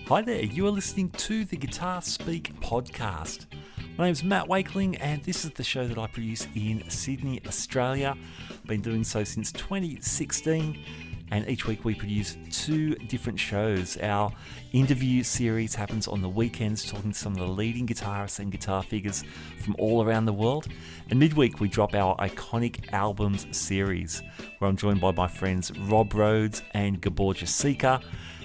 Hi there, you are listening to the Guitar Speak podcast. My name's Matt Wakeling and this is the show that I produce in Sydney, Australia. Been doing so since 2016 and each week we produce two different shows. Our interview series happens on the weekends, talking to some of the leading guitarists and guitar figures from all around the world. And midweek we drop our iconic albums series, where I'm joined by my friends Rhodes and Gabor Josika,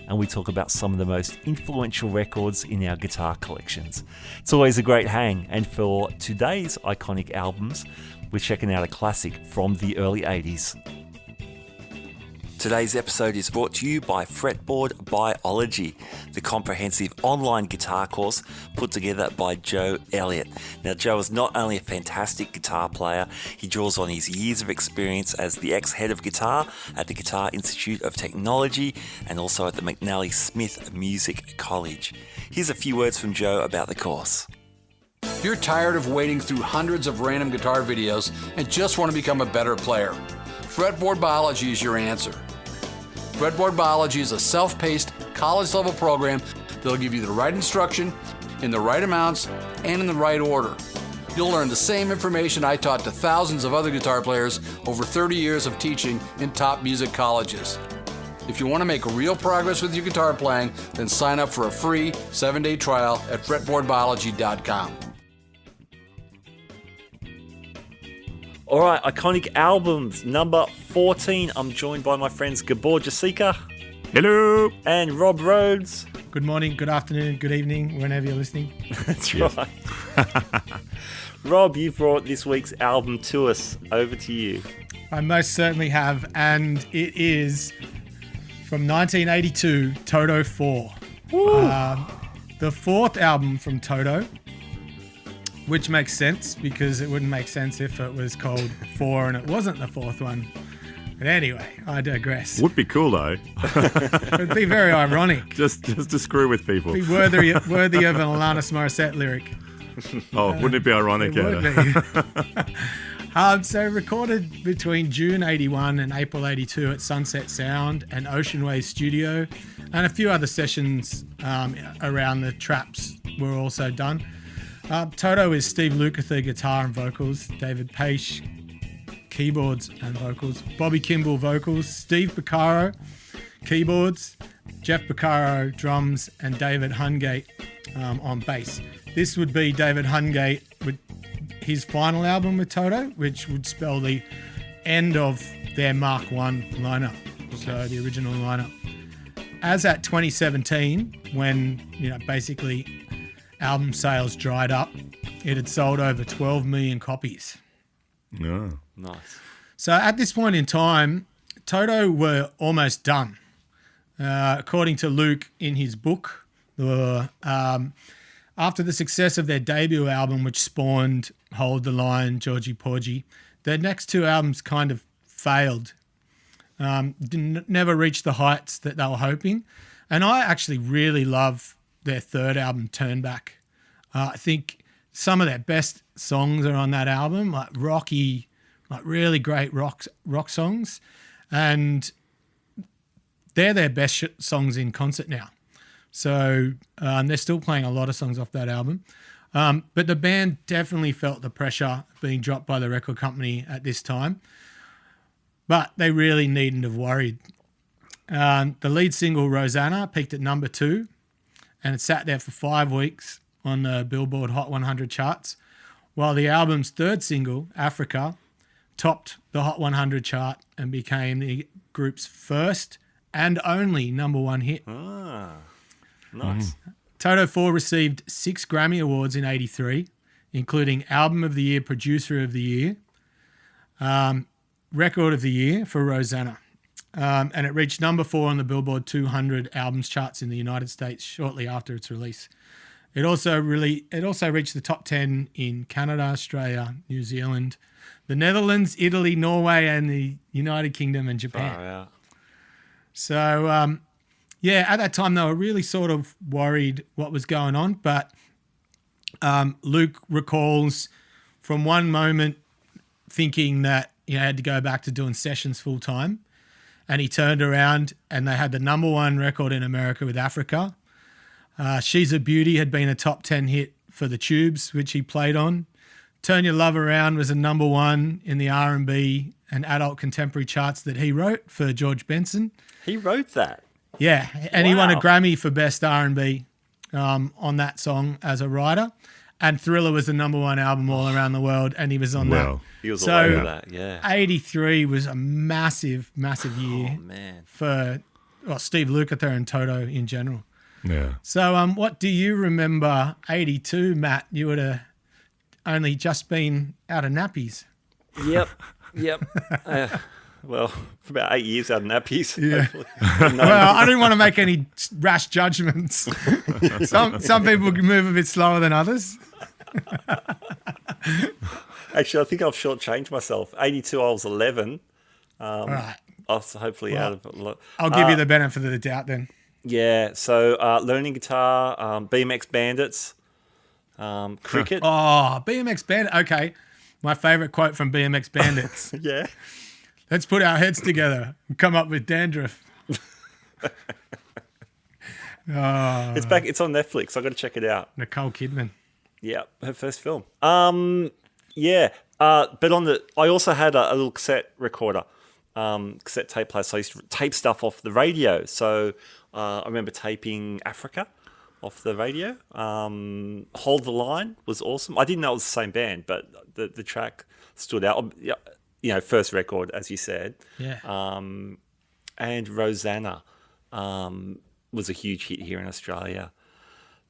and we talk about some of the most influential records in our guitar collections. It's always a great hang, and for today's iconic albums, we're checking out a classic from the early 80s. Today's episode is brought to you by Fretboard Biology, the comprehensive online guitar course put together by Joe Elliott. Now, Joe is not only a fantastic guitar player, he draws on his years of experience as the ex-head of guitar at the Guitar Institute of Technology and also at the McNally Smith Music College. Here's a few words from Joe about the course. You're tired of wading through hundreds of random guitar videos and just want to become a better player. Fretboard Biology is your answer. Fretboard Biology is a self-paced, college-level program that'll give you the right instruction, in the right amounts, and in the right order. You'll learn the same information I taught to thousands of other guitar players over 30 years of teaching in top music colleges. If you want to make real progress with your guitar playing, then sign up for a free 7-day trial at fretboardbiology.com. All right, iconic albums, number 14. I'm joined by my friends Gabor Josika. Hello. And Rhodes. Good morning, good afternoon, good evening, whenever you're listening. That's right. Rob, you brought this week's album to us. Over to you. I most certainly have, and it is from 1982, Toto 4. The fourth album from Toto, which makes sense because it wouldn't make sense if it was called 4 and it wasn't the fourth one. But anyway, I digress. Would be cool though. It'd be very ironic. just to screw with people. Be worthy of an Alanis Morissette lyric. Oh, wouldn't it be ironic? It would be. So recorded between June 81 and April 82 at Sunset Sound and Ocean Way Studio, and a few other sessions around the traps were also done. Toto is Steve Lukather, guitar and vocals, David Page, keyboards and vocals, Bobby Kimball, vocals, Steve Porcaro, keyboards, Jeff Porcaro, drums, and David Hungate on bass. This would be David Hungate with his final album with Toto, which would spell the end of their Mark I lineup, so the original lineup. As at 2017, when basically album sales dried up, it had sold over 12 million copies. Oh. Nice. So at this point in time, Toto were almost done. According to Luke in his book, after the success of their debut album, which spawned Hold the Line, Georgie Porgie, their next two albums kind of failed. Never reached the heights that they were hoping. And I actually really love their third album, Turn Back. I think some of their best songs are on that album, like rocky, like really great rock songs. And they're their best songs in concert now. So they're still playing a lot of songs off that album. But the band definitely felt the pressure being dropped by the record company at this time. But they really needn't have worried. The lead single, Rosanna, peaked at number 2. And it sat there for 5 weeks on the Billboard Hot 100 charts, while the album's third single, Africa, topped the Hot 100 chart and became the group's first and only number 1 hit. Ah, nice. Toto 4 received 6 Grammy Awards in 83, including Album of the Year, Producer of the Year, Record of the Year for Rosanna. And it reached number 4 on the Billboard 200 albums charts in the United States shortly after its release. It also reached the top 10 in Canada, Australia, New Zealand, the Netherlands, Italy, Norway, and the United Kingdom and Japan. Oh, yeah. So, at that time they were really sort of worried what was going on. But Luke recalls from one moment thinking that he had to go back to doing sessions full time. And he turned around and they had the number 1 record in America with Africa. She's a Beauty had been a top 10 hit for the Tubes, which he played on. Turn Your Love Around was a number one in the R&B and adult contemporary charts that he wrote for George Benson. He wrote that. Yeah, and he won a Wow. Grammy for Best R&B on that song as a writer. And Thriller was the number one album all around the world, and he was on that. Wow. He was So- all over that, yeah. 83 was a massive, massive year Oh, man. for Steve Lukather and Toto in general. Yeah. So what do you remember 82, Matt? You would have only just been out of nappies. Yep. Well, for about 8 years out of nappies. Yeah. hopefully. Well, I didn't want to make any rash judgments. Some people can move a bit slower than others. Actually, I think I've shortchanged myself. 82, I was 11. All right. I was hopefully out of a lot. I'll give you the benefit of the doubt then. Yeah, so learning guitar, BMX Bandits, cricket. Oh, BMX Bandit. Okay. My favorite quote from BMX Bandits. Yeah. Let's put our heads together and come up with dandruff. It's back. It's on Netflix. I got to check it out. Nicole Kidman. Yeah, her first film. Yeah. But I also had a little cassette recorder, cassette tape player. So I used to tape stuff off the radio. So I remember taping Africa off the radio. Hold the Line was awesome. I didn't know it was the same band, but the track stood out. You know, first record, as you said. Yeah. And Rosanna was a huge hit here in Australia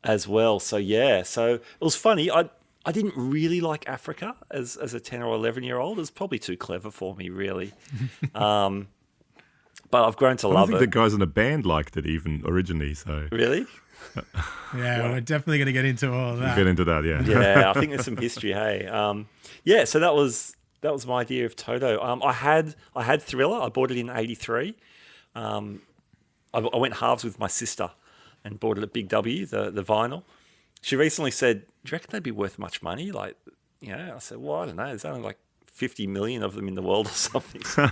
as well. So, yeah. So it was funny. I didn't really like Africa as a 10 or 11-year-old. It was probably too clever for me, really. But I've grown to I love think it. the guys in the band liked it even originally, so Really? Yeah, we're definitely going to get into all of we'll that. get into that, yeah. Yeah, I think there's some history, hey. Yeah, so that was my idea of Toto. I had Thriller. I bought it in 83. I went halves with my sister and bought it at Big W, the vinyl. She recently said, "Do you reckon they'd be worth much money?" Like, you know, I said, "Well, I don't know. There's only like 50 million of them in the world or something. So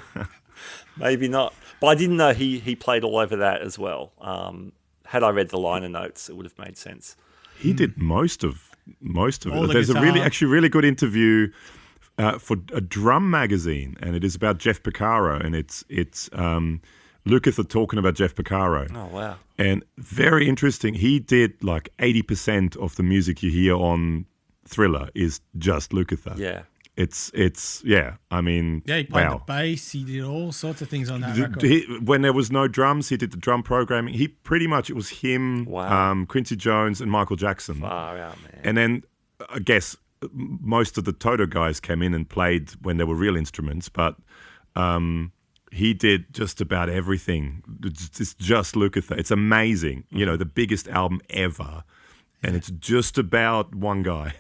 maybe not." But I didn't know he played all over that as well. Had I read the liner notes, it would have made sense. He did most of All it. the There's a guitar. really good interview for a drum magazine, and it is about Jeff Porcaro, and it's Lukather talking about Jeff Porcaro. Oh, wow. And very interesting. He did like 80% of the music you hear on Thriller is just Lukather. Yeah. It's yeah. I mean, Yeah, he played wow. the bass. He did all sorts of things on that record. When there was no drums, he did the drum programming. He pretty much, it was him, Wow. Quincy Jones, and Michael Jackson. Far out, man. And then I guess most of the Toto guys came in and played when there were real instruments, but he did just about everything. It's just Lukather. It's amazing. You know, the biggest album ever. And it's just about one guy.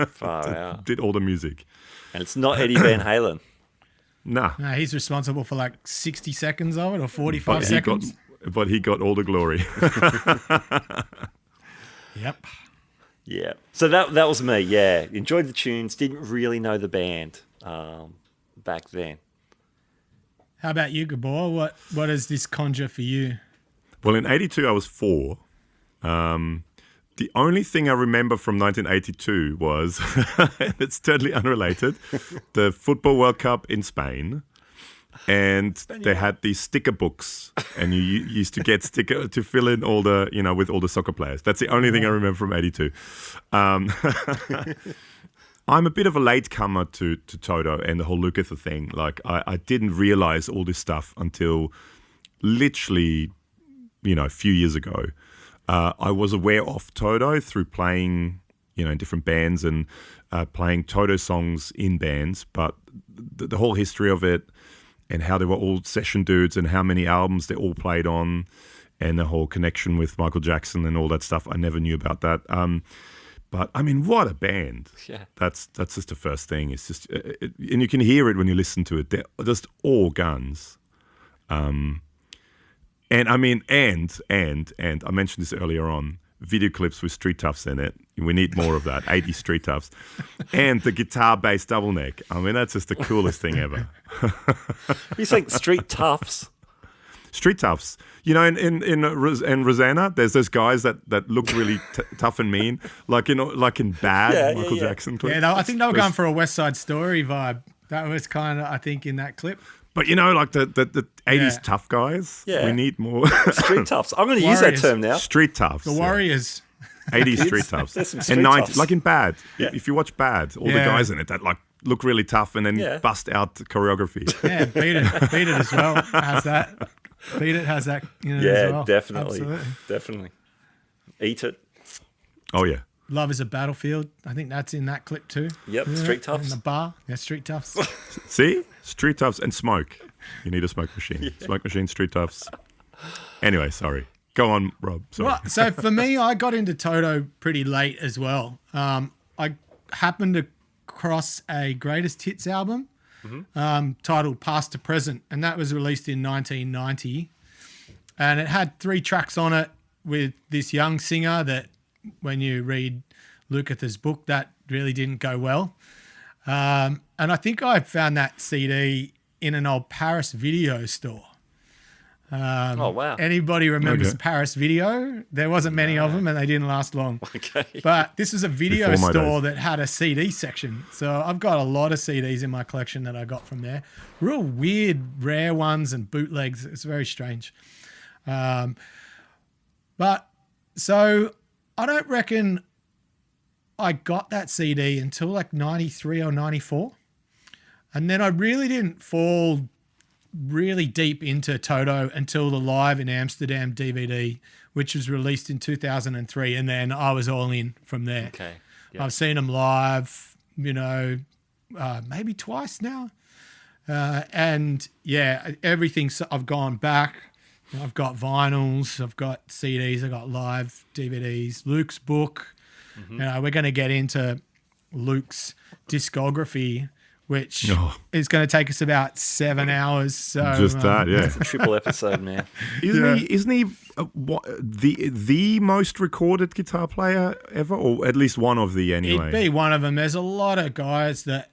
Far out. Did all the music. And it's not Eddie Van Halen. Nah. No, he's responsible for like 60 seconds of it or 45 But seconds. he got all the glory. Yep. Yeah. So that was me, yeah. Enjoyed the tunes, didn't really know the band back then. How about you, Gabor? What does this conjure for you? Well, in 82, I was 4. The only thing I remember from 1982 was, it's totally unrelated, the Football World Cup in Spain. And they had these sticker books, and you used to get sticker to fill in all the, you know, with all the soccer players. That's the only thing I remember from 82. I'm a bit of a latecomer to Toto and the whole Lukather thing. Like, I didn't realize all this stuff until literally, you know, a few years ago. I was aware of Toto through playing, you know, in different bands and playing Toto songs in bands, but the whole history of it and how they were all session dudes and how many albums they all played on and the whole connection with Michael Jackson and all that stuff, I never knew about that. But I mean, what a band! Yeah. That's just the first thing. It's just, and you can hear it when you listen to it. They're just all guns. And I mean, and I mentioned this earlier on, video clips with Street Toughs in it. We need more of that, 80 Street Toughs. And the guitar-bass double neck. I mean, that's just the coolest thing ever. You saying Street Toughs? Street toughs. You know, in Rosanna, there's those guys that look really tough and mean, like in Bad, Michael Jackson clip. Yeah, I think they were going for a West Side Story vibe. That was kind of, I think, in that clip. But you know, like the 80s tough guys, we need more. Street toughs. I'm going to use that term now. Street toughs. The Warriors. 80s street toughs. There's some street and 90s, toughs. like in Bad. If you watch Bad, all the guys in it that like look really tough and then bust out choreography. Yeah, Beat It as well has that. Beat It has that. As well. Definitely. Absolutely. Definitely. Eat It. Oh yeah. Love is a Battlefield. I think that's in that clip too. Yep, Street Toughs. In the bar. Yeah, Street Toughs. See? Street toughs and smoke. You need a smoke machine. Smoke machine, street toughs. Anyway, sorry. Go on, Rob. Sorry. Well, so for me, I got into Toto pretty late as well. I happened to cross a greatest hits album titled Past to Present, and that was released in 1990. And it had 3 tracks on it with this young singer that, when you read Lukather's book, that really didn't go well. And I think I found that CD in an old Paris video store. Oh, wow. Anybody remembers Paris Video? There wasn't many of them and they didn't last long. Okay. But this was a video Before my store days. that had a CD section. So I've got a lot of CDs in my collection that I got from there. Real weird, rare ones and bootlegs. It's very strange. But so I don't reckon I got that CD until like 93 or 94. And then I really didn't fall really deep into Toto until the Live in Amsterdam DVD, which was released in 2003. And then I was all in from there. Okay. Yep. I've seen them live, maybe twice now. And yeah, everything. I've gone back. I've got vinyls, I've got CDs, I've got live DVDs, Luke's book. We're going to get into Luke's discography, which is going to take us about 7 hours. So Just that, yeah. It's a triple episode, man. Isn't he the most recorded guitar player ever, or at least one of the anyway? He'd be one of them. There's a lot of guys that,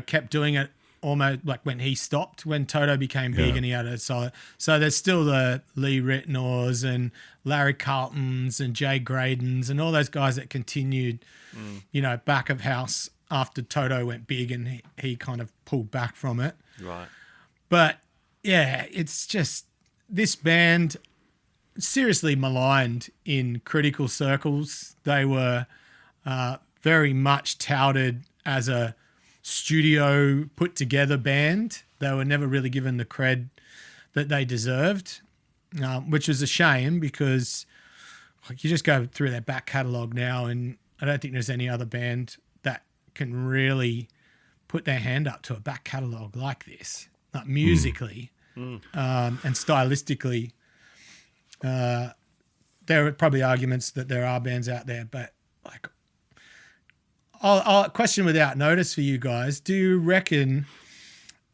kept doing it almost like when he stopped, when Toto became big and he had a solid. So there's still the Lee Ritenours and Larry Carltons and Jay Gradens and all those guys that continued, back of house after Toto went big and he kind of pulled back from it. Right. But yeah, it's just this band seriously maligned in critical circles. They were very much touted as a studio put together band. They were never really given the cred that they deserved, which was a shame because you just go through their back catalogue now and I don't think there's any other band that can really put their hand up to a back catalogue like this, like musically and stylistically. There are probably arguments that there are bands out there, but like, I'll question without notice for you guys. Do you reckon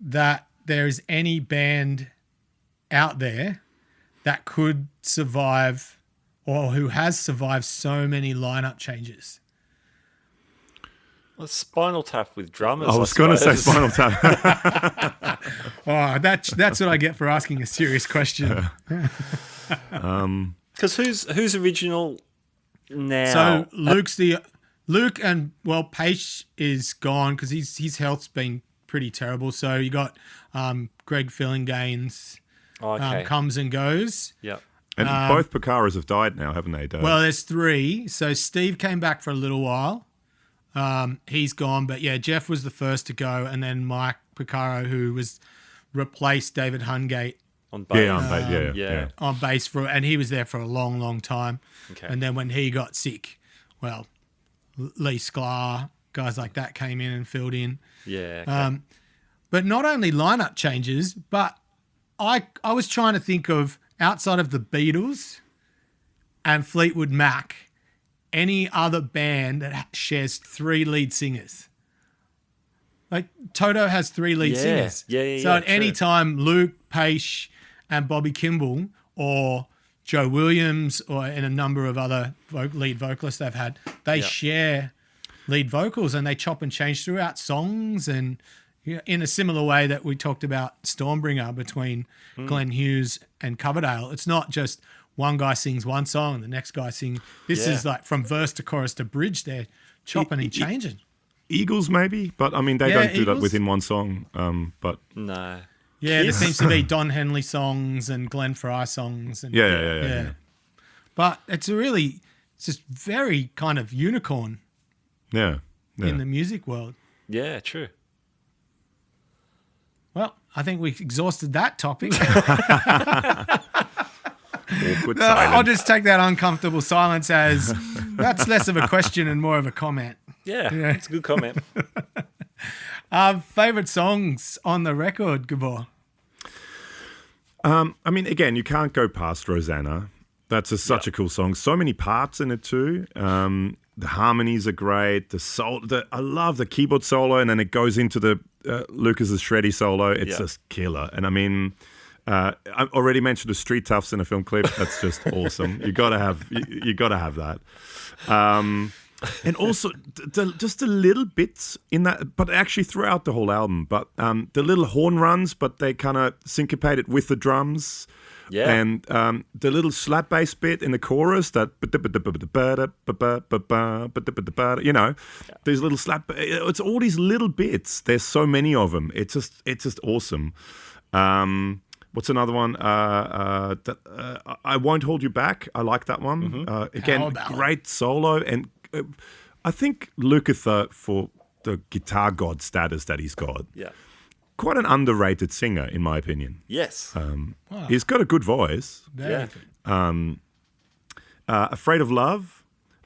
that there is any band out there that could survive or who has survived so many lineup changes? Well, Spinal Tap with drummers. I was going to say Spinal Tap. Oh, that's what I get for asking a serious question. Because who's original now? So Luke and Paige is gone because his health's been pretty terrible. So you got Greg Fillinganes comes and goes. Yep. And both Picaras have died now, haven't they, Dave? Well, there's 3. So Steve came back for a little while. He's gone, but yeah, Jeff was the first to go, and then Mike Picaro, who was replaced David Hungate On bass. Yeah, on bass. Yeah. on bass and he was there for a long, long time. Okay. And then when he got sick, Lee Sklar, guys like that came in and filled in. Yeah. Okay. But not only lineup changes, but I was trying to think of, outside of the Beatles and Fleetwood Mac, any other band that shares 3 lead singers. Like Toto has 3 lead singers. So at any time, Luke, Paige, and Bobby Kimball, or Joe Williams, or in a number of other lead vocalists they've had, they share lead vocals and they chop and change throughout songs, and in a similar way that we talked about Stormbringer between Glenn Hughes and Coverdale. It's not just one guy sings one song and the next guy sings. This is like from verse to chorus to bridge. They're chopping and changing. Eagles maybe, but I mean they don't do Eagles. that within one song. But No. Yeah, there seems to be Don Henley songs and Glenn Fry songs. And, yeah. But it's just very kind of unicorn Yeah. in the music world. Yeah, true. Well, I think we've exhausted that topic. Awkward I'll silence. just take that uncomfortable silence as that's less of a question and more of a comment. Yeah, it's a good comment. Favorite songs on the record, Gabor? I mean, again, you can't go past Rosanna. That's such a cool song. So many parts in it too. The harmonies are great. I love the keyboard solo, and then it goes into the Lucas's shreddy solo. It's just killer. And I mean, I already mentioned the Street Toughs in a film clip. That's just awesome. You gotta have that. And also just the little bits in that, but actually throughout the whole album. But the little horn runs, but they kind of syncopate it with the drums. Yeah. And the little slap bass bit in the chorus, that these little slap. It's all these little bits. There's so many of them. It's just awesome. What's another one? I Won't Hold You Back. I like that one. Again, great solo, and I think Lukather, for the guitar god status that he's got, quite an underrated singer in my opinion. Yes. He's got a good voice. Very good. Afraid of Love.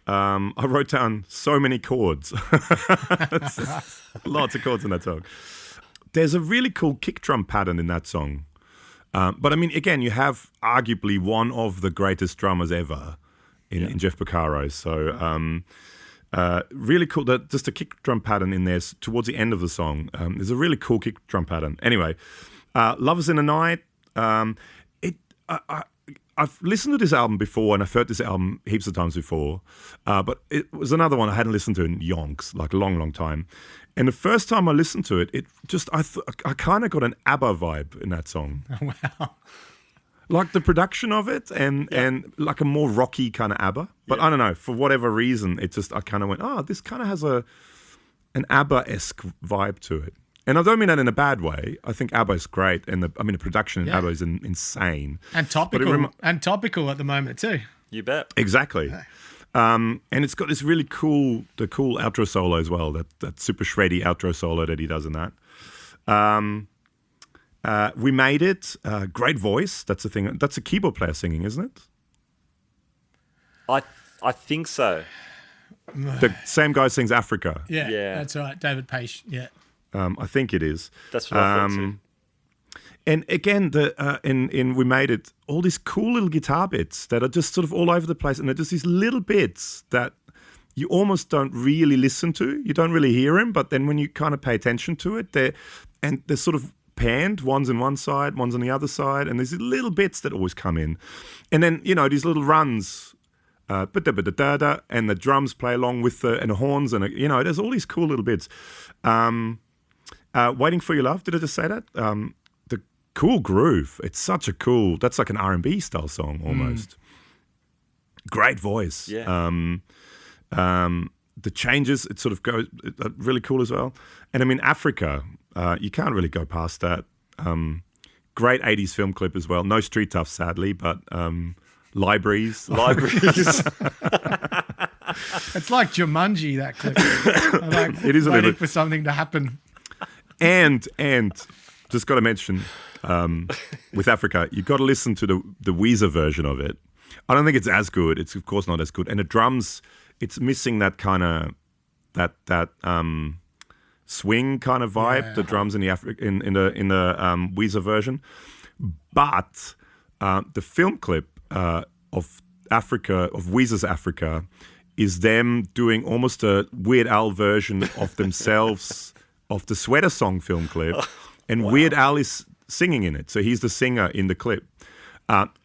I wrote down so many chords. Lots of chords in that song. There's a really cool kick drum pattern in that song. But I mean, again, you have arguably one of the greatest drummers ever in Jeff Porcaro. So really cool. Just a kick drum pattern in there towards the end of the song. There's a really cool kick drum pattern. Anyway, Lovers in the Night. I've listened to this album before, and I've heard this album heaps of times before. But it was another one I hadn't listened to in yonks, like a long, long time. And the first time I listened to it, I kind of got an ABBA vibe in that song. Wow. Like the production of it and like a more rocky kind of ABBA. But I don't know, for whatever reason, I kind of went, this kind of has an ABBA-esque vibe to it. And I don't mean that in a bad way. I think ABBA is great. And the production in ABBA is insane. And topical at the moment too. You bet. Exactly. And it's got this really cool outro solo as well, that super shreddy outro solo that he does in that. We Made It, great voice. That's a thing. That's a keyboard player singing, isn't it? I think so. The same guy sings Africa. Yeah, that's right. David Page, yeah. I think it is. That's what I thought too. And again, in We Made It, all these cool little guitar bits that are just sort of all over the place, and they're just these little bits that you almost don't really listen to. You don't really hear them, but then when you kind of pay attention to it, they're sort of panned. One's on one side, one's on the other side, and there's these little bits that always come in. And then, these little runs, and the drums play along with the horns, and there's all these cool little bits. Waiting for Your Love, did I just say that? The cool groove. It's such a cool, that's like an R&B style song almost. Great voice. Yeah. The changes, it sort of goes really cool as well. And I mean, Africa, you can't really go past that. Great 80s film clip as well. No Street Toughs, sadly, but Libraries. It's like Jumanji, that clip. It is a waiting little for something to happen. And just got to mention, with Africa, you've got to listen to the Weezer version of it. I don't think it's as good. It's of course not as good. And the drums, it's missing that kind of that swing kind of vibe. Yeah. The drums in the Weezer version, but the film clip of Weezer's Africa is them doing almost a Weird Al version of themselves of the Sweater Song film clip, and Weird Al is singing in it. So he's the singer in the clip.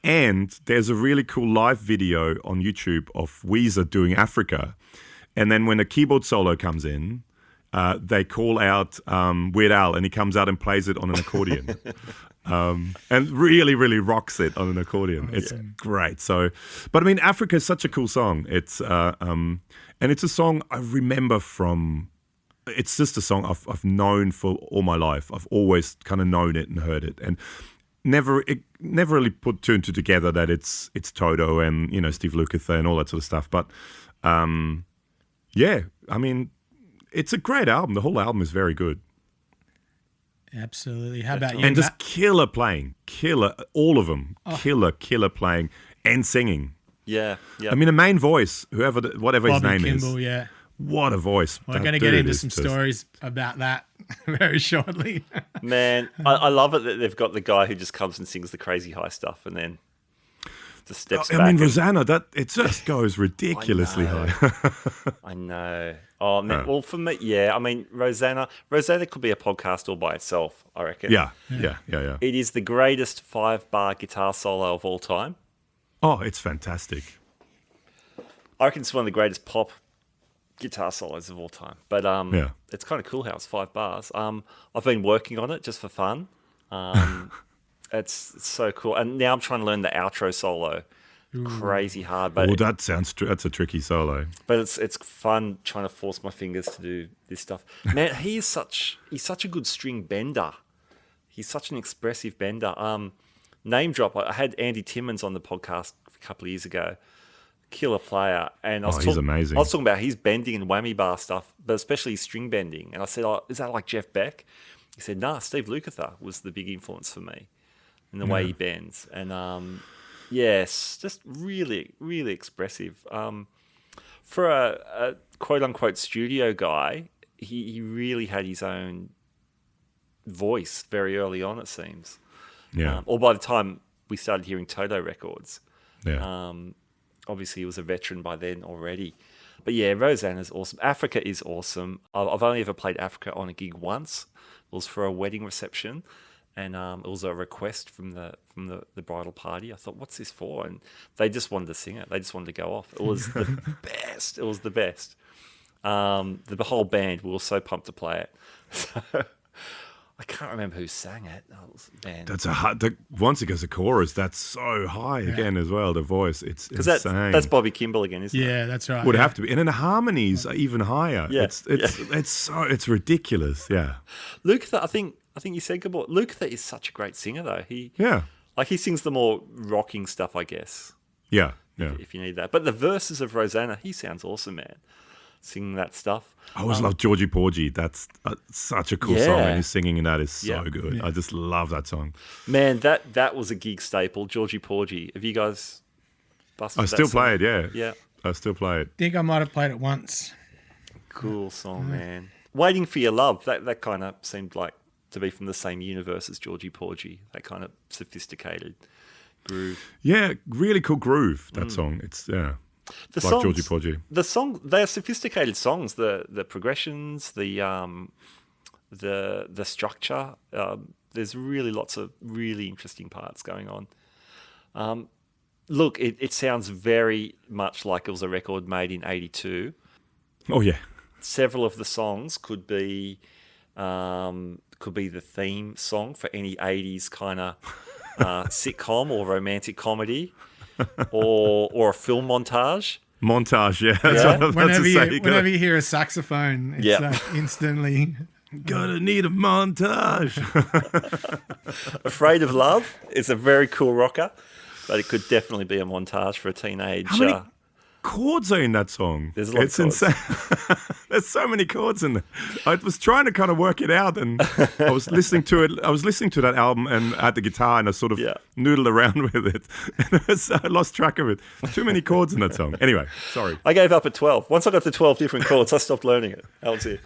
And there's a really cool live video on YouTube of Weezer doing Africa. And then when a keyboard solo comes in, they call out Weird Al, and he comes out and plays it on an accordion. And really, really rocks it on an accordion. It's great. So, but I mean, Africa is such a cool song. It's and it's a song I remember from. It's just a song I've known for all my life. I've always kind of known it and heard it, and never really put two and two together that it's Toto and Steve Lukather and all that sort of stuff. But yeah, I mean, it's a great album. The whole album is very good. Absolutely. How about you, and just Matt? killer playing, all of them, killer playing and singing. Yeah. I mean, a main voice, whatever his Bobby name Kimball, is. yeah. What a voice. We're going to get into some stories about that very shortly. Man, I love it that they've got the guy who just comes and sings the crazy high stuff and then just steps back. I mean, Rosanna, it just goes ridiculously high. I know. Oh, man, well, for me, yeah. I mean, Rosanna could be a podcast all by itself, I reckon. Yeah. It is the greatest 5-bar guitar solo of all time. Oh, it's fantastic. I reckon it's one of the greatest pop guitar solos of all time. But it's kind of cool how it's 5 bars. I've been working on it just for fun. It's so cool. And now I'm trying to learn the outro solo. Crazy hard, but that's a tricky solo. But it's fun trying to force my fingers to do this stuff. Man, he's such a good string bender. He's such an expressive bender. Name drop. I had Andy Timmons on the podcast a couple of years ago. Killer player, and he's amazing. I was talking about his bending and whammy bar stuff, but especially his string bending. And I said, "Is that like Jeff Beck?" He said, "Nah, Steve Lukather was the big influence for me in the way he bends." And yes, just really, really expressive. For a quote-unquote studio guy, he really had his own voice very early on, it seems. Yeah. Or by the time we started hearing Toto records. Yeah. Obviously, he was a veteran by then already. But yeah, Rosanna's awesome. Africa is awesome. I've only ever played Africa on a gig once. It was for a wedding reception. And it was a request from the bridal party. I thought, what's this for? And they just wanted to sing it. They just wanted to go off. It was the best. It was the best. The whole band, we were so pumped to play it. So, I can't remember who sang it. Oh, it was a band. That's once it goes to chorus, that's so high again as well. The voice, it's insane. That's Bobby Kimball again, isn't it? Yeah, that's right. Would have to be, and then the harmonies are even higher. Yeah. It's ridiculous. Yeah. Lukather, I think you said Gabor. Lukather is such a great singer, though. He sings the more rocking stuff, I guess. Yeah. If you need that, but the verses of Rosanna, he sounds awesome, man. Singing that stuff. I always love Georgie Porgie. That's such a cool song, and his singing in that is so good. Yeah. I just love that song. Man, that was a gig staple. Georgie Porgie. Have you guys busted I still play it, yeah. Yeah. I still play it. I think I might have played it once. Cool song, man. Waiting for Your Love. That kind of seemed like to be from the same universe as Georgie Porgie. That kind of sophisticated groove. Yeah, really cool groove, that song. It's, The like songs, Georgie Porgie. The song, they're sophisticated songs. The progressions, the structure. There's really lots of really interesting parts going on. Look, it sounds very much like it was a record made in '82. Oh yeah. Several of the songs could be the theme song for any '80s kind of sitcom or romantic comedy. or a film montage. Montage, yeah. That's what I was about to say. Whenever you hear a saxophone, it's like instantly... Gonna need a montage. Afraid of Love is a very cool rocker, but it could definitely be a montage for a teenage... How many chords are in that song? There's a lot of chords. Insane. There's so many chords in there. I was trying to kind of work it out, and I was listening to it. I was listening to that album and at the guitar, and I sort of noodled around with it. And I lost track of it. Too many chords in that song. Anyway, sorry. I gave up at 12. Once I got to 12 different chords, I stopped learning it. That was it.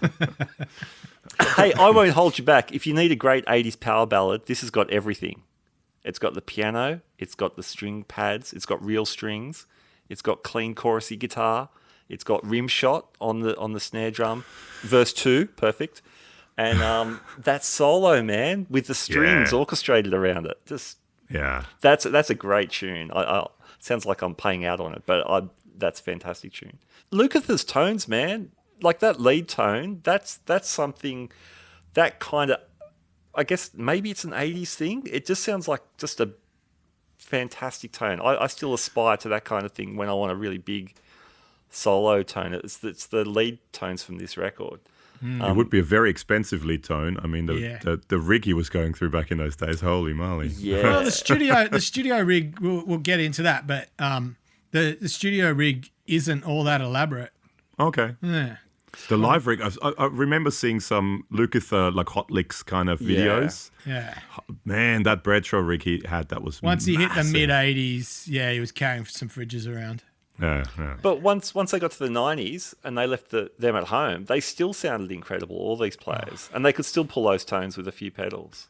Hey, I won't hold you back. If you need a great 80s power ballad, this has got everything. It's got the piano. It's got the string pads. It's got real strings. It's got clean chorusy guitar. It's got rim shot on the snare drum. Verse 2, perfect. And that solo, man, with the strings orchestrated around it. That's a great tune. Sounds like I'm paying out on it, but that's a fantastic tune. Lukather's tones, man, like that lead tone, that's something that kind of, I guess maybe it's an 80s thing. It just sounds like just a fantastic tone. I still aspire to that kind of thing when I want a really big solo tone. It's the lead tones from this record. It would be a very expensive lead tone. I mean, the rig he was going through back in those days, holy moly. Yeah. Well, the studio rig, we'll get into that, but the studio rig isn't all that elaborate. Okay. Yeah. The live rig, I remember seeing some Lukather, like Hot Licks kind of videos. Yeah. Man, that Bradshaw rig he had, that was Once he hit the massive. mid-80s, he was carrying some fridges around. Yeah. But once they got to the 90s and they left them at home, they still sounded incredible, all these players. And they could still pull those tones with a few pedals.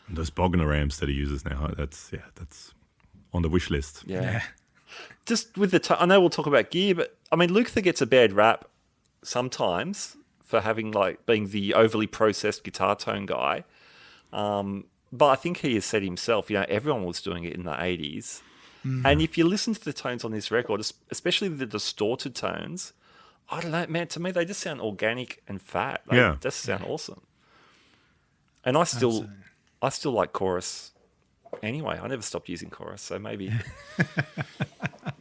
And those Bogner amps that he uses now, that's on the wish list. Yeah. Just with the I know we'll talk about gear, but I mean, Lukather gets a bad rap sometimes for being the overly processed guitar tone guy. But I think he has said himself, everyone was doing it in the 80s. And if you listen to the tones on this record, especially the distorted tones, I don't know, man, to me, they just sound organic and fat. They just sound awesome. And I still like chorus anyway. I never stopped using chorus, so maybe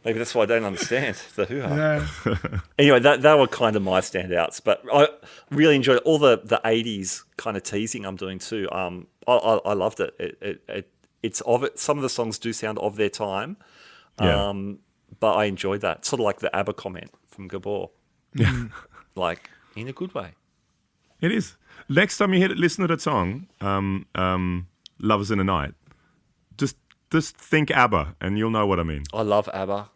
that's why I don't understand the hoo-ha. Yeah. Anyway, that were kind of my standouts, but I really enjoyed all the 80s kind of teasing I'm doing too. I loved it. It's of it. Some of the songs do sound of their time, but I enjoyed that. Sort of like the ABBA comment from Gabor, like in a good way. It is. Next time you listen to that song, "Lovers in the Night," just think ABBA, and you'll know what I mean. I love ABBA.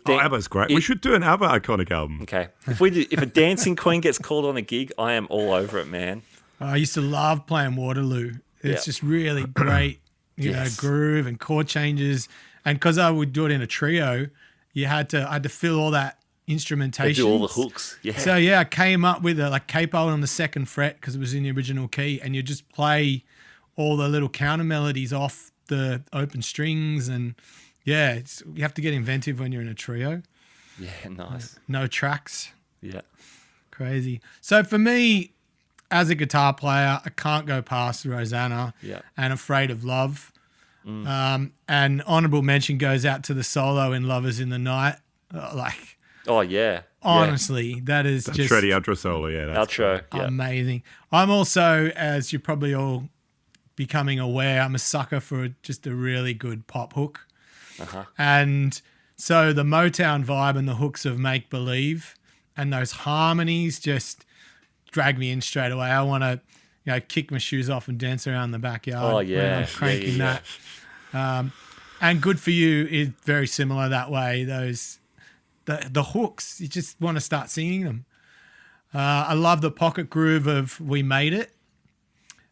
ABBA's great. We should do an ABBA iconic album. Okay, if a dancing queen gets called on a gig, I am all over it, man. I used to love playing Waterloo. It's just really great. You know, groove and chord changes, and because I would do it in a trio, I had to fill all that instrumentation. Do all the hooks. Yeah. So I came up with a capo on the second fret because it was in the original key, and you just play all the little counter melodies off the open strings, and you have to get inventive when you're in a trio. Yeah, nice. No tracks. Yeah. Crazy. So for me, as a guitar player, I can't go past Rosanna and Afraid of Love. And honourable mention goes out to the solo in Lovers in the Night. Honestly, that is That just shreddy outro solo, that's Outro. Yeah. amazing. I'm also, as you're probably all becoming aware, I'm a sucker for just a really good pop hook. And so the Motown vibe and the hooks of Make Believe and those harmonies just drag me in straight away. I want to, kick my shoes off and dance around the backyard. Oh, yeah. When I'm cranking that. And Good For You is very similar that way. The hooks, you just want to start singing them. I love the pocket groove of We Made It.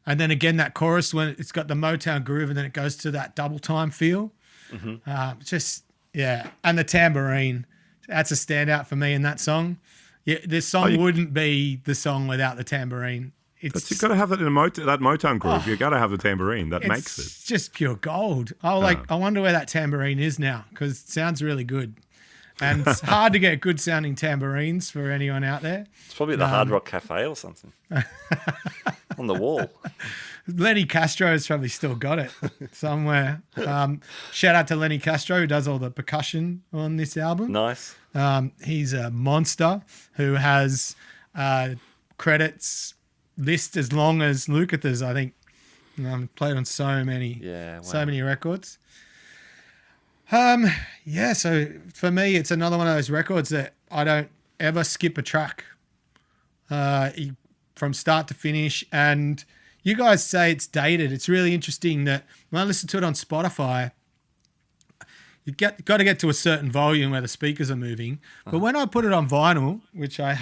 And then again, that chorus when it's got the Motown groove and then it goes to that double time feel. And the tambourine, that's a standout for me in that song. Yeah, this song wouldn't be the song without the tambourine. You've got to have that in that Motown groove. You've got to have the tambourine. That makes it. It's just pure gold. I wonder where that tambourine is now because it sounds really good. And it's hard to get good sounding tambourines for anyone out there. It's probably the Hard Rock Cafe or something on the wall. Lenny Castro's probably still got it somewhere. Shout out to Lenny Castro who does all the percussion on this album. Nice. He's a monster who has credits list as long as Lukather's, I think. Played on so many records. So for me, it's another one of those records that I don't ever skip a track from start to finish. And you guys say it's dated. It's really interesting that when I listen to it on Spotify, you got to get to a certain volume where the speakers are moving. But when I put it on vinyl, which I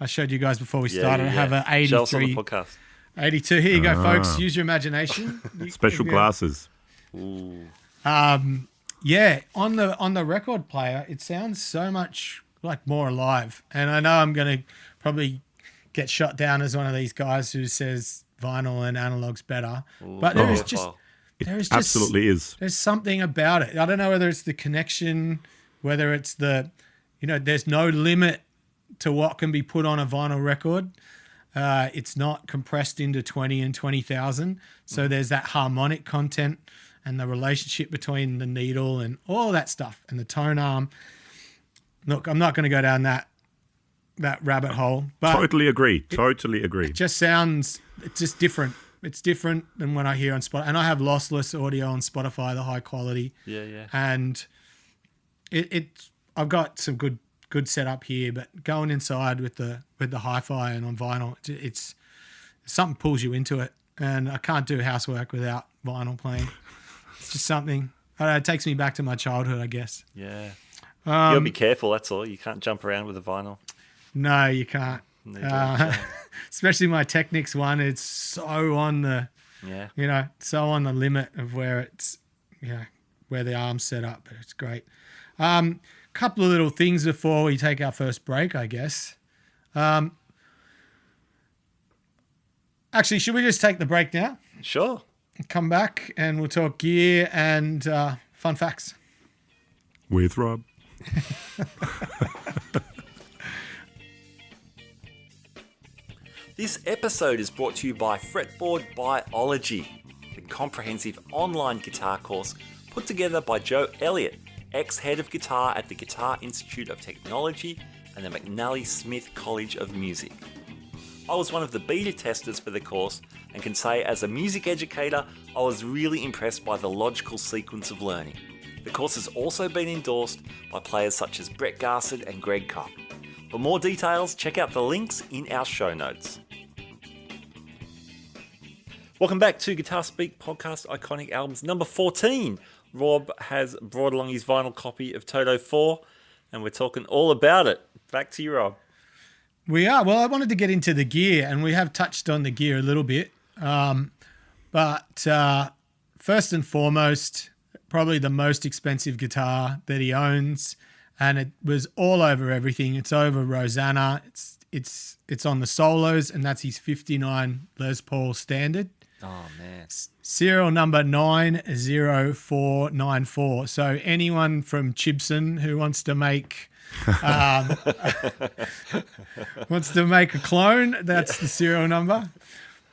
showed you guys before we started, I have an 83. Show us on the podcast. 82. Here you go, folks. Use your imagination. Special glasses. Ooh. On the record player, it sounds so much like more alive. And I know I'm going to probably get shot down as one of these guys who says vinyl and analog's better. But there is just absolutely is. There's something about it. I don't know whether it's the connection, whether it's the, there's no limit to what can be put on a vinyl record. It's not compressed into 20 and 20,000. So there's that harmonic content and the relationship between the needle and all that stuff and the tone arm. Look, I'm not going to go down that rabbit hole. But Totally agree. it just sounds, it's just different. It's different than what I hear on Spotify. And I have lossless audio on Spotify, the high quality. Yeah. And I've got some good setup here, but going inside with the hi-fi and on vinyl, it's something pulls you into it. And I can't do housework without vinyl playing. It's just something. I don't know, it takes me back to my childhood, I guess. Yeah. You gotta be careful. That's all. You can't jump around with a vinyl. No, you can't. Especially my Technics one. It's so on the, so on the limit of where it's, where the arm's set up. But it's great. Couple of little things before we take our first break, I guess. Actually, should we just take the break now? Sure. Come back and we'll talk gear and fun facts. With Rob. This episode is brought to you by Fretboard Biology, the comprehensive online guitar course put together by Joe Elliott, ex-head of guitar at the Guitar Institute of Technology and the McNally Smith College of Music. I was one of the beta testers for the course and can say as a music educator, I was really impressed by the logical sequence of learning. The course has also been endorsed by players such as Brett Garsed and Greg Koch. For more details, check out the links in our show notes. Welcome back to Guitar Speak Podcast Iconic Albums number 14. Rob has brought along his vinyl copy of Toto 4, and we're talking all about it. Back to you, Rob. We are. Well, I wanted to get into the gear, and we have touched on the gear a little bit. But first and foremost, probably the most expensive guitar that he owns, and it was all over everything. It's over Rosanna. It's on the solos, and that's his 59 Les Paul Standard. Oh, man. Serial number 90494. So anyone from Chibson who wants to make a clone, that's the serial number.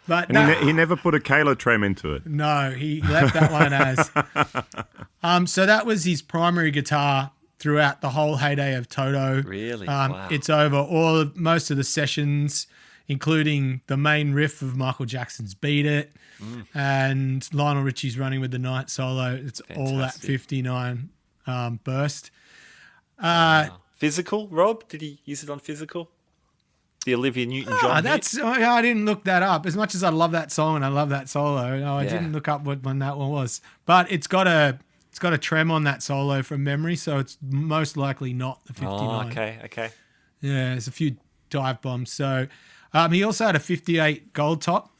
But And he never put a Kalo trem into it. no, he left that one as. So that was his primary guitar throughout the whole heyday of Toto. Really? Wow. It's over most of the sessions, including the main riff of Michael Jackson's Beat It and Lionel Richie's Running with the Night solo. It's all that 59 burst. Physical, Rob? Did he use it on Physical? The Olivia Newton-John hit? I didn't look that up. As much as I love that song and I love that solo, I didn't look up when that one was. But it's got a trem on that solo from memory, so it's most likely not the 59. Oh, okay. Yeah, there's a few dive bombs. So he also had a 58 gold top.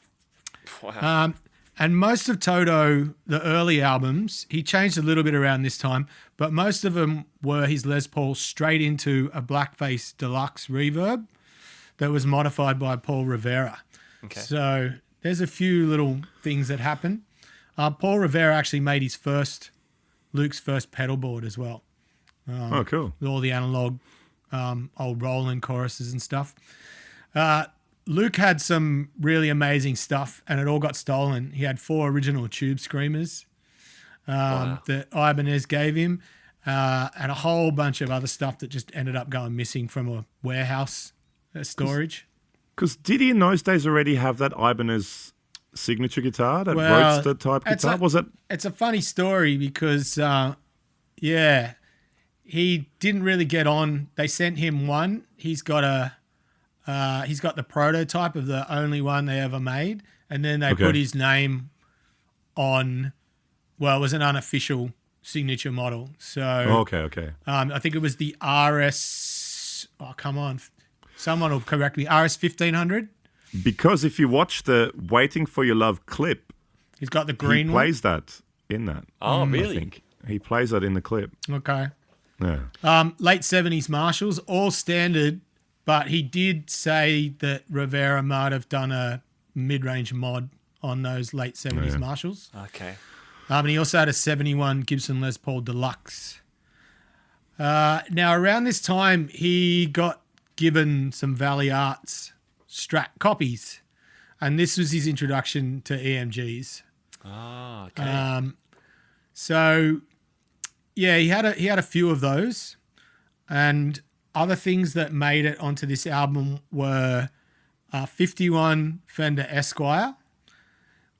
Wow. And most of Toto, the early albums, he changed a little bit around this time, but most of them were his Les Paul straight into a Blackface Deluxe reverb that was modified by Paul Rivera. Okay. So there's a few little things that happen. Paul Rivera actually made Luke's first pedal board as well. Oh, cool. With all the analog old Roland choruses and stuff. Luke had some really amazing stuff, and it all got stolen. He had 4 original tube screamers that Ibanez gave him, and a whole bunch of other stuff that just ended up going missing from a warehouse storage. Because did he in those days already have that Ibanez signature guitar, that Roadster type guitar? Was it? It's a funny story because, he didn't really get on. They sent him one. He's got the prototype of the only one they ever made, and then they put his name on. Well, it was an unofficial signature model. So okay. I think it was the RS. Oh, come on, someone will correct me. RS 1500. Because if you watch the "Waiting for Your Love" clip, he's got the green he one. plays that in that. Oh, really? I think he plays that in the clip. Okay. Yeah. Late 70s Marshalls, all standard, but he did say that Rivera might have done a mid-range mod on those late 70s Marshalls. Okay. And he also had a 71 Gibson Les Paul Deluxe. Now, around this time, he got given some Valley Arts Strat copies, and this was his introduction to EMGs. Ah, okay. So, yeah, he had a few of those, and other things that made it onto this album were 51 Fender Esquire,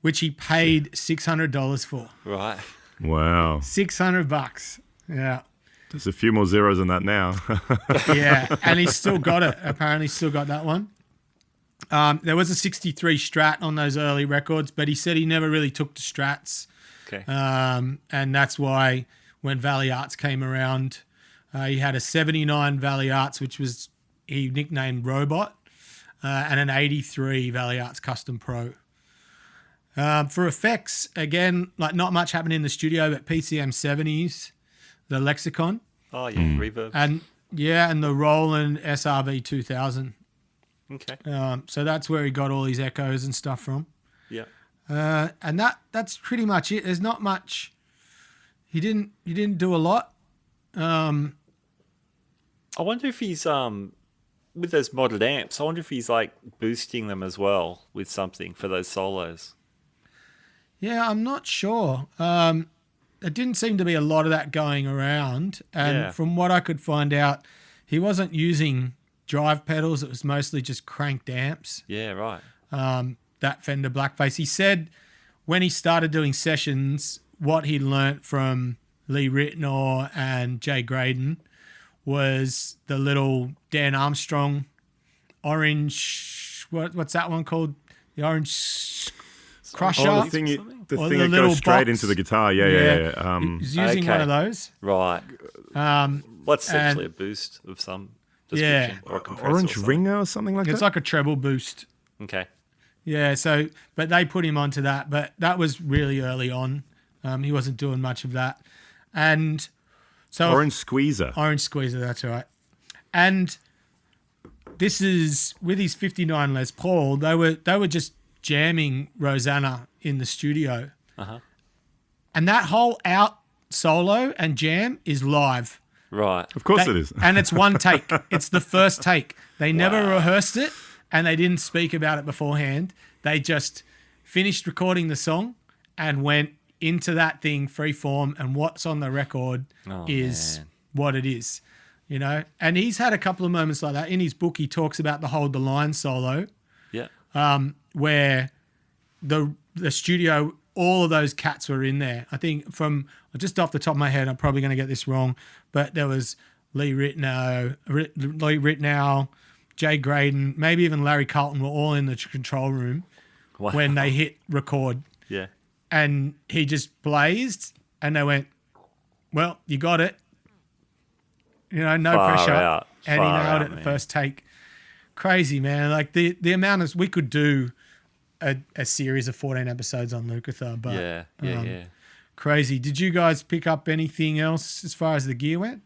which he paid $600 for. Right. Wow. $600. Yeah. There's a few more zeros than that now. Yeah, and he's still got it. Apparently, still got that one. There was a 63 Strat on those early records, but he said he never really took to Strats. Okay. And that's why when Valley Arts came around, he had a 79 Valley Arts, which was he nicknamed Robot, and an 83 Valley Arts Custom Pro. For effects, again, like not much happened in the studio, but PCM 70s, the Lexicon. Oh, yeah, reverb. And the Roland SRV 2000. Okay. So that's where he got all his echoes and stuff from. Yeah. And that's pretty much it. There's not much. He didn't do a lot. I wonder if he's with those modded amps. I wonder if he's like boosting them as well with something for those solos. Yeah, I'm not sure. There didn't seem to be a lot of that going around. And from what I could find out, he wasn't using drive pedals. It was mostly just cranked amps. Yeah, right. That Fender Blackface. He said when he started doing sessions, what he learnt from Lee Ritenour and Jay Graydon was the little Dan Armstrong orange, what's that one called? The orange crusher. Oh, the thing that little goes straight box. into the guitar. Yeah. He's using one of those. Right. Well, that's essentially a boost of some description. Yeah. Or a compressor Orange or ringer or something like It's that? like a treble boost. Okay. Yeah, but they put him onto that, but that was really early on. He wasn't doing much of that. And so Orange squeezer. Orange squeezer, that's right. And this is with his 59 Les Paul, they were just jamming Rosanna in the studio. Uh-huh. And that whole out solo and jam is live. Right. Of course it is. And it's one take. It's the first take. They never rehearsed it and they didn't speak about it beforehand. They just finished recording the song and went into that thing free form, and what's on the record is what it is, you know? And he's had a couple of moments like that. In his book, he talks about the Hold the Line solo. Yeah. Where the studio, all of those cats were in there. I think from just off the top of my head, I'm probably going to get this wrong, but there was Lee Ritenour, Jay Graydon, maybe even Larry Carlton were all in the control room when they hit record. Yeah. And he just blazed and they went, well, you got it. You know, no Far pressure. out. And he Far nailed out, it the man. first take. Crazy, man. Like the amount of, we could do a series of 14 episodes on Lukather, but yeah. crazy. Did you guys pick up anything else as far as the gear went?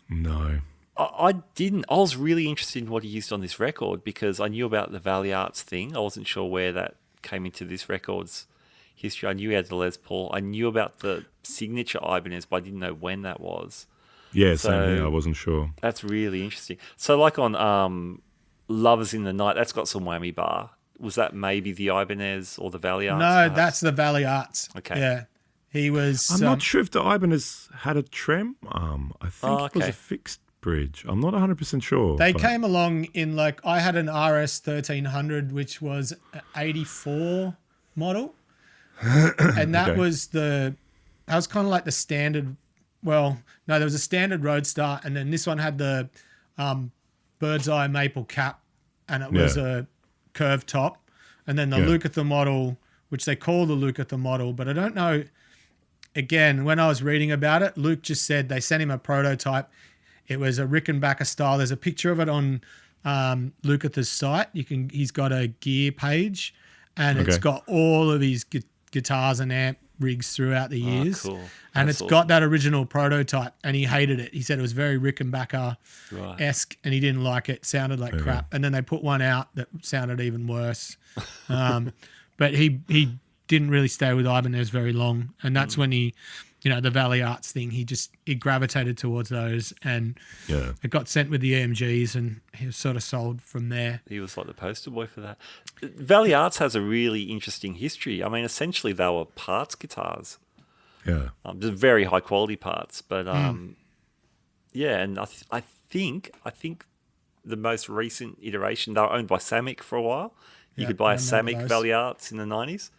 No. I didn't. I was really interested in what he used on this record because I knew about the Valley Arts thing. I wasn't sure where that came into this record's history. I knew he had the Les Paul. I knew about the signature Ibanez, but I didn't know when that was. Yeah, So- same here. I wasn't sure. That's really interesting. So like on Lovers in the Night, that's got some whammy bar. Was that maybe the Ibanez or the Valley Arts? No, perhaps? that's the Valley Arts. Okay. Yeah. He was. I'm not sure if the Ibanez had a trem arm. I think it was okay. a fixed bridge. I'm not 100% sure. They but- came along in I had an RS 1300, which was an 84 model. And that Okay. was that was kind of like the standard. Well, no, there was a standard Roadster, and then this one had the bird's eye maple cap, and it was a curved top. And then the Lukather model, which they call the Lukather model, but I don't know. Again, when I was reading about it, Luke just said they sent him a prototype. It was a Rickenbacker style. There's a picture of it on Lukather's site. He's got a gear page, and it's got all of his guitars and amp rigs throughout the years. Cool. And That's it's got that original prototype, and he hated it. He said it was very Rickenbacker-esque, and he didn't like it. Sounded like crap. And then they put one out that sounded even worse. But he didn't really stay with Ibanez very long, and that's when he the Valley Arts thing. He gravitated towards those, and it got sent with the EMGs, and he was sort of sold from there. He was like the poster boy for that. Valley Arts has a really interesting history. I mean, essentially they were parts guitars. Yeah. Just very high quality parts, but yeah, and I think the most recent iteration, they were owned by Samick for a while. You could buy a Samick Valley Arts in the 90s.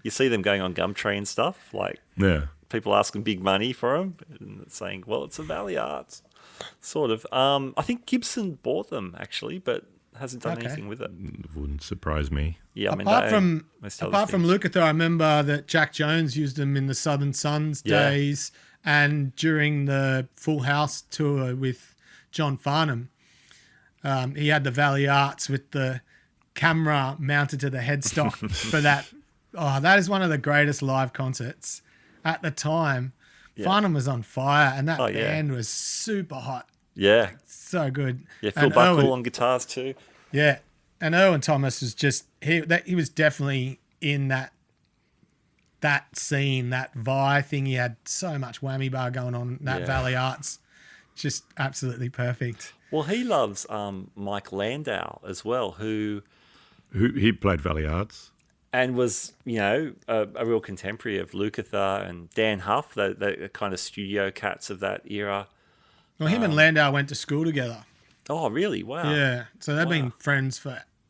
You see them going on Gumtree and stuff, like people asking big money for them and saying, well, it's a Valley Arts, sort of. I think Gibson bought them, actually, but hasn't done anything with it. Wouldn't surprise me. Yeah, I mean, apart from Lukather, I remember that Jack Jones used them in the Southern Suns days and during the Full House tour with John Farnham. He had the Valley Arts with the camera mounted to the headstock for that. Oh, that is one of the greatest live concerts at the time. Farnham was on fire, and that band was super hot. Yeah. So good. Yeah, Phil Buckle on guitars too. Yeah. And Erwin Thomas was just, he was definitely in that scene, that Vi thing. He had so much whammy bar going on, that Valley Arts. Just absolutely perfect. Well, he loves Mike Landau as well, who he played Valley Arts. And was, a real contemporary of Lukather and Dan Huff, the kind of studio cats of that era. Well, him and Landau went to school together. Oh, really? Wow. Yeah. So they've been friends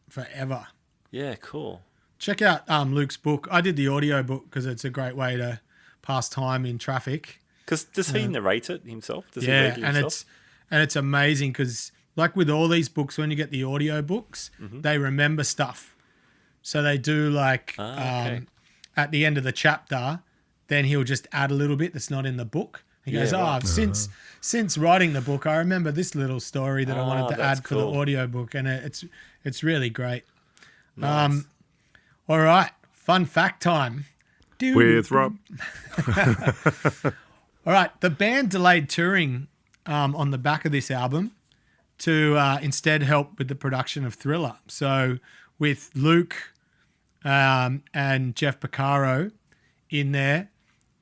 forever. Yeah, cool. Check out Luke's book. I did the audio book because it's a great way to pass time in traffic. Because does he narrate it himself? Does he read it himself? and it's amazing because, like with all these books, when you get the audio books, they remember stuff. So they do like at the end of the chapter, then he'll just add a little bit that's not in the book. He goes, since writing the book, I remember this little story that I wanted to add for the audio book, and it's really great. Nice. All right, fun fact time. With Rob. All right, the band delayed touring on the back of this album to instead help with the production of Thriller. So with Luke and Jeff Porcaro in there,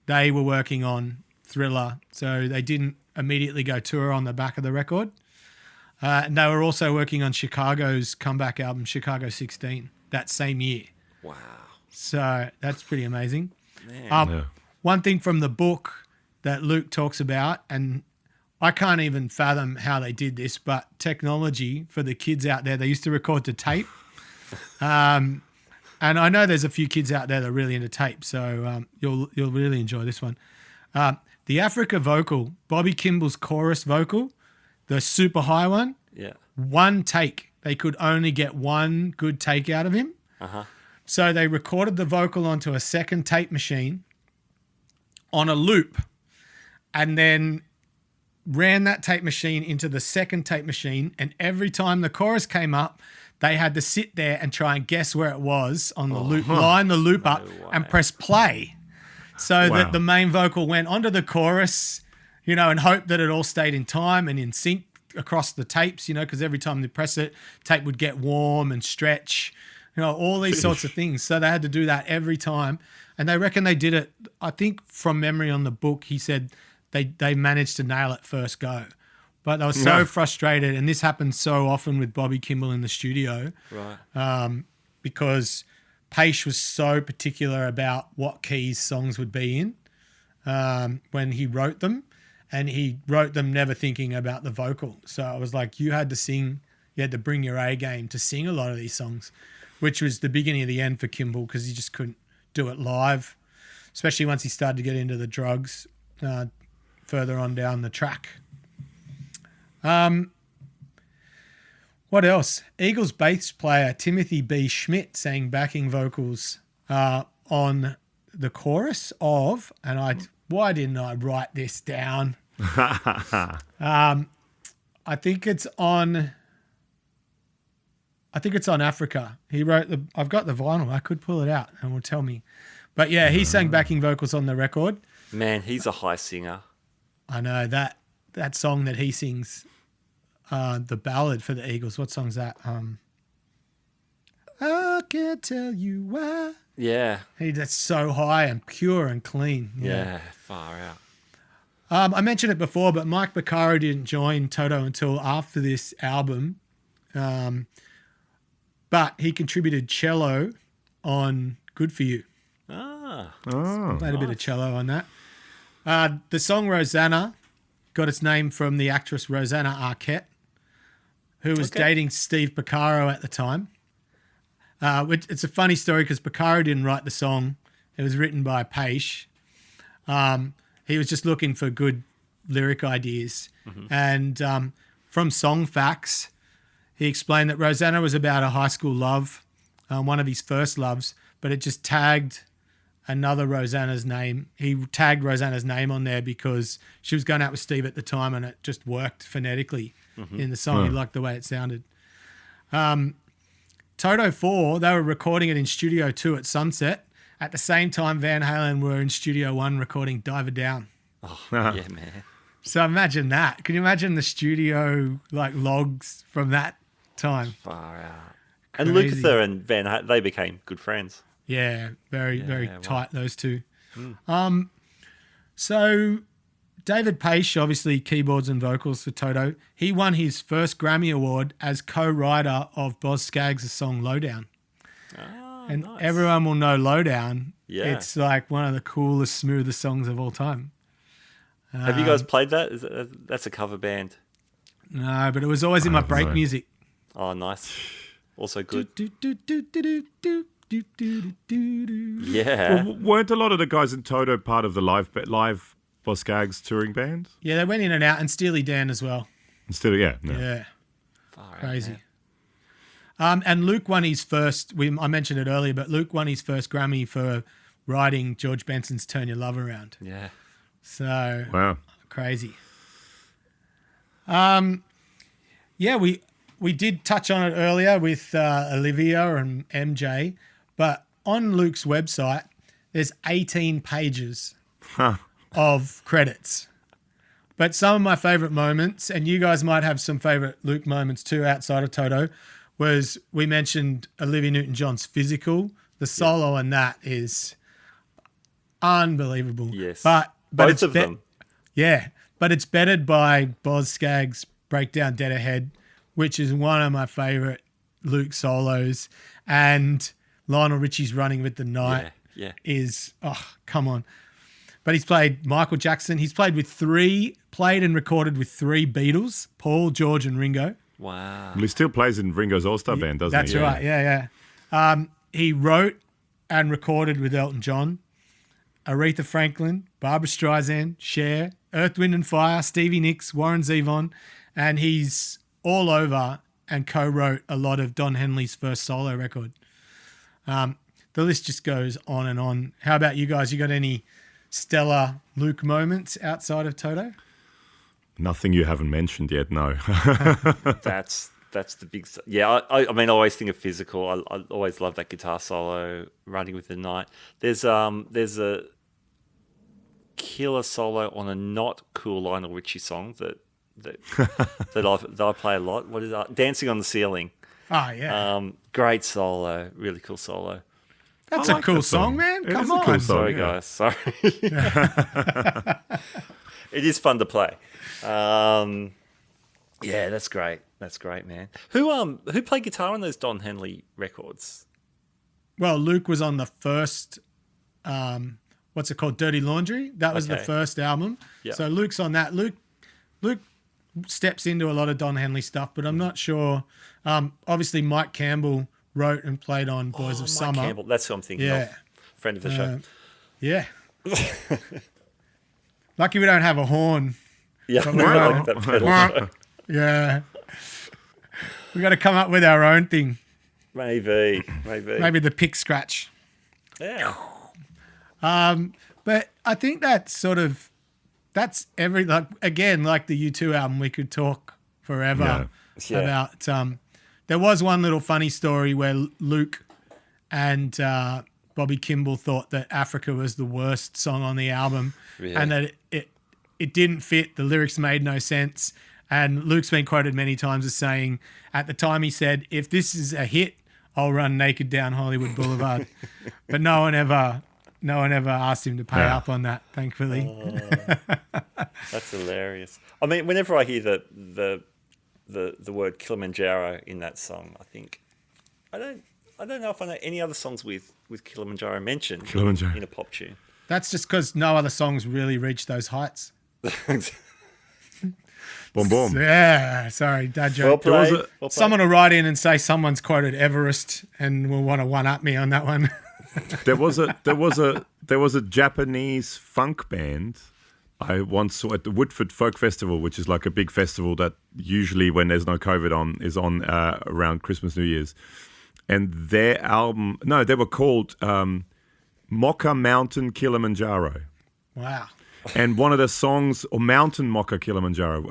they were working on Thriller, so they didn't immediately go tour on the back of the record. And they were also working on Chicago's comeback album, Chicago 16, that same year. Wow. So that's pretty amazing. Man. One thing from the book that Luke talks about, and I can't even fathom how they did this, but technology for the kids out there, they used to record to tape. And I know there's a few kids out there that are really into tape, so you'll really enjoy this one. The Africa vocal, Bobby Kimball's chorus vocal, the super high one, one take. They could only get one good take out of him. So they recorded the vocal onto a second tape machine on a loop and then ran that tape machine into the second tape machine, and every time the chorus came up, they had to sit there and try and guess where it was on the loop, line the loop up and press play so that the main vocal went onto the chorus, and hope that it all stayed in time and in sync across the tapes, because every time they press it, tape would get warm and stretch, all these sorts of things. So they had to do that every time. And they reckon they did it, I think from memory on the book, he said they managed to nail it first go. But they were so frustrated, and this happens so often with Bobby Kimball in the studio, because Paish was so particular about what keys songs would be in when he wrote them, and he wrote them never thinking about the vocal. So I was like, you had to bring your A game to sing a lot of these songs, which was the beginning of the end for Kimball because he just couldn't do it live, especially once he started to get into the drugs further on down the track. What else? Eagles bass player Timothy B. Schmidt sang backing vocals on the chorus of, why didn't I write this down? I think it's on Africa. He wrote I've got the vinyl. I could pull it out and will tell me. But yeah, he sang backing vocals on the record. Man, he's a high singer. I know that song that he sings, the ballad for the Eagles. What song's that? I can't tell you why. Yeah. That's so high and pure and clean. Yeah. Far out. I mentioned it before, but Mike Beccaro didn't join Toto until after this album. But he contributed cello on Good For You. Played a bit of cello on that. The song Rosanna got its name from the actress Rosanna Arquette, who was dating Steve Beccaro at the time. It's a funny story because Beccaro didn't write the song. It was written by Paish. He was just looking for good lyric ideas. And from Song Facts, he explained that Rosanna was about a high school love, one of his first loves, but it just tagged another Rosanna's name. He tagged Rosanna's name on there because she was going out with Steve at the time and it just worked phonetically in the song. He liked the way it sounded. Toto 4, they were recording it in Studio 2 at Sunset. At the same time, Van Halen were in Studio 1 recording Diver Down. Oh, yeah, man. So imagine that. Can you imagine the studio logs from that time? Far out. And Lukather and Van Halen, they became good friends. Yeah, very tight, those two. So David Paish, obviously keyboards and vocals for Toto, he won his first Grammy Award as co-writer of Boz Scaggs' song Lowdown. And nice. Everyone will know Lowdown. Yeah. It's like one of the coolest, smoothest songs of all time. Have you guys played that? That's a cover band. No, but it was always in my break music. Oh, nice. Also good. Yeah. Well, weren't a lot of the guys in Toto part of the live Boz Scaggs touring band? Yeah, they went in and out, and Steely Dan as well. Yeah. Far crazy. And Luke won his first, I mentioned it earlier, but Luke won his first Grammy for writing George Benson's Turn Your Love Around. Yeah. So, wow. Crazy. Yeah, we did touch on it earlier with Olivia and MJ, but on Luke's website, there's 18 pages of credits. But some of my favorite moments, and you guys might have some favorite Luke moments too outside of Toto, was we mentioned Olivia Newton-John's Physical. The solo on that is unbelievable. Yes. But both of them. Yeah, but it's bettered by Boz Scaggs' Breakdown Dead Ahead, which is one of my favorite Luke solos. And Lionel Richie's Running with the Night is, come on. But he's played Michael Jackson. He's played and recorded with 3 Beatles, Paul, George, and Ringo. Wow. Well, he still plays in Ringo's All-Star Band, doesn't he? That's right, yeah. He wrote and recorded with Elton John, Aretha Franklin, Barbra Streisand, Cher, Earth, Wind and Fire, Stevie Nicks, Warren Zevon, and he's all over and co-wrote a lot of Don Henley's first solo record. The list just goes on and on. How about you guys? You got any stellar Luke moments outside of Toto? Nothing you haven't mentioned yet, no. That's the big... Yeah, I mean, I always think of Physical. I always love that guitar solo, Running with the Night. There's a killer solo on a not cool Lionel Richie song that I play a lot. What is that? Dancing on the Ceiling. Oh, yeah. Great solo. Really cool solo. That's a cool song, man. Come on. Cool song, Sorry, guys. Sorry. It is fun to play. Yeah, that's great. That's great, man. Who played guitar on those Don Henley records? Well, Luke was on the first, what's it called? Dirty Laundry. That was the first album. Yep. So Luke's on that. Luke steps into a lot of Don Henley stuff, but I'm not sure. Obviously, Mike Campbell wrote and played on Boys of Summer. Mike Campbell, that's who I'm thinking of. Friend of the show. Yeah. Lucky we don't have a horn. Yeah, I like that pedal. Yeah. We got to come up with our own thing. Maybe the pick scratch. Yeah. But I think that's every, again, like the U2 album, we could talk forever about. There was one little funny story where Luke and Bobby Kimball thought that Africa was the worst song on the album, and that it didn't fit. The lyrics made no sense. And Luke's been quoted many times as saying, at the time he said, if this is a hit, I'll run naked down Hollywood Boulevard. But no one ever asked him to pay up on that, thankfully. That's hilarious. I mean, whenever I hear the word Kilimanjaro in that song, I think I don't know if I know any other songs with Kilimanjaro mentioned in a pop tune. That's just because no other songs really reach those heights. Boom, boom. Yeah, sorry, dad joke. Well played. Someone will write in and say someone's quoted Everest and will want to one-up me on that one. There was a Japanese funk band I once saw at the Woodford Folk Festival, which is like a big festival that usually when there's no COVID is on around Christmas, New Year's. And their album, they were called Mocha Mountain Kilimanjaro. Wow. And one of the songs, or Mountain Mocha Kilimanjaro,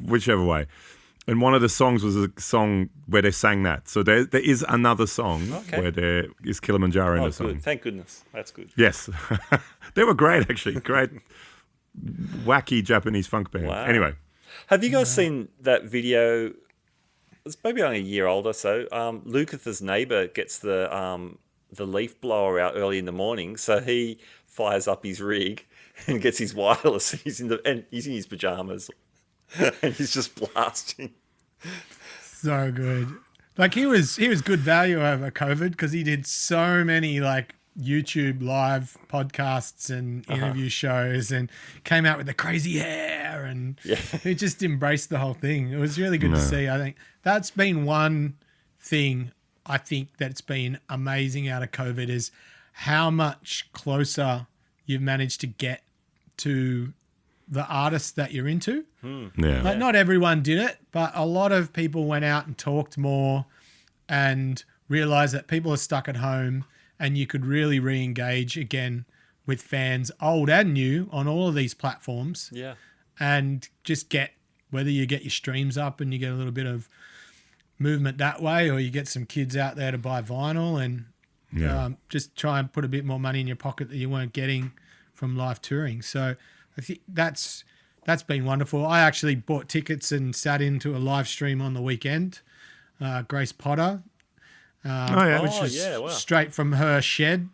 whichever way. And one of the songs was a song where they sang that. So there is another song where there is Kilimanjaro in the song. Good. Thank goodness. That's good. Yes. They were great, actually. Great, wacky Japanese funk band. Wow. Anyway. Have you guys seen that video? It's maybe only a year old or so. Lukather's neighbour gets the leaf blower out early in the morning, so he fires up his rig and gets his wireless. He's in his pajamas, and he's just blasting. So good. Like he was good value over COVID because he did so many like YouTube live podcasts and interview shows and came out with the crazy hair and he just embraced the whole thing. It was really good to see. I think that's been one thing I think that's been amazing out of COVID is how much closer you've managed to get to the artists that you're into. Like not everyone did it, but a lot of people went out and talked more and realized that people are stuck at home and you could really re-engage again with fans, old and new, on all of these platforms. Yeah. And just whether you get your streams up and you get a little bit of movement that way, or you get some kids out there to buy vinyl and just try and put a bit more money in your pocket that you weren't getting from live touring. So I think that's been wonderful. I actually bought tickets and sat into a live stream on the weekend. Grace Potter, which was straight from her shed,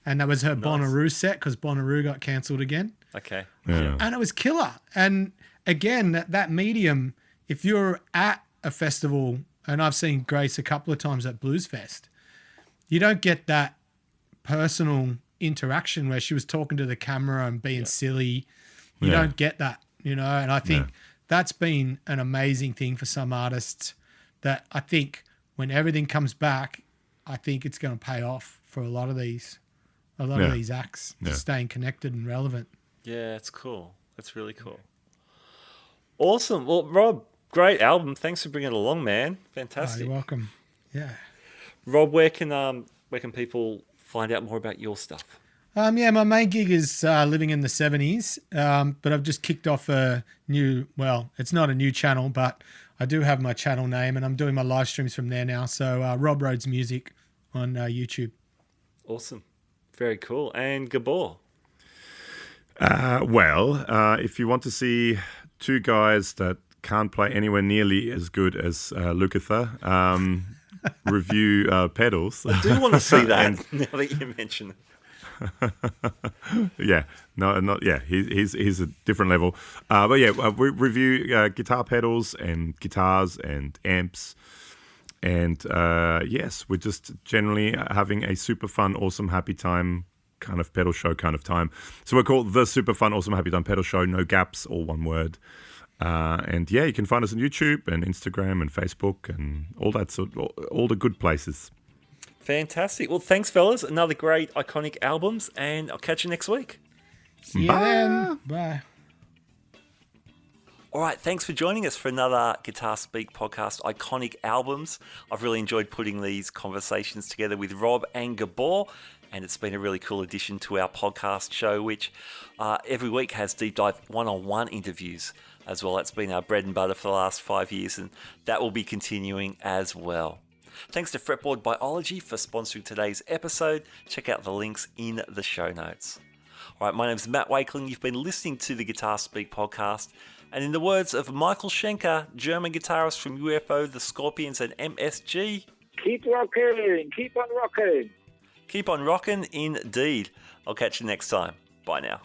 and that was her Bonnaroo set because Bonnaroo got cancelled again. Okay. Yeah. And it was killer. And again, that medium, if you're at a festival, and I've seen Grace a couple of times at Blues Fest, you don't get that personal interaction where she was talking to the camera and being silly. You don't get that, and I think that's been an amazing thing for some artists that I think when everything comes back, I think it's going to pay off for a lot of these acts staying connected and relevant. Yeah, it's cool. That's really cool. Awesome. Well, Rob, great album. Thanks for bringing it along, man. Fantastic. You're welcome. Yeah. Rob, where can people find out more about your stuff? My main gig is Living in the 70s, but I've just kicked off a new, it's not a new channel, but I do have my channel name and I'm doing my live streams from there now. So Rob Rhodes Music on YouTube. Awesome. Very cool. And Gabor? If you want to see two guys that can't play anywhere nearly as good as Lukather, review pedals. I do want to see that now that you mention it. He's a different level. We review guitar pedals and guitars and amps. And we're just generally having a super fun, awesome, happy time kind of pedal show kind of time. So we're called the Super Fun, Awesome, Happy Time Pedal Show, no gaps, all one word. You can find us on YouTube and Instagram and Facebook and all that all the good places. Fantastic. Well, thanks, fellas. Another great, iconic albums, and I'll catch you next week. See you then. Bye. All right, thanks for joining us for another Guitar Speak podcast, Iconic Albums. I've really enjoyed putting these conversations together with Rob and Gabor, and it's been a really cool addition to our podcast show, which every week has deep dive one-on-one interviews as well. That's been our bread and butter for the last 5 years, and that will be continuing as well. Thanks to Fretboard Biology for sponsoring today's episode. Check out the links in the show notes. All right, my name's Matt Wakeling. You've been listening to the Guitar Speak podcast. And in the words of Michael Schenker, German guitarist from UFO, the Scorpions and MSG, Keep rocking. Keep on rocking. Keep on rocking indeed. I'll catch you next time. Bye now.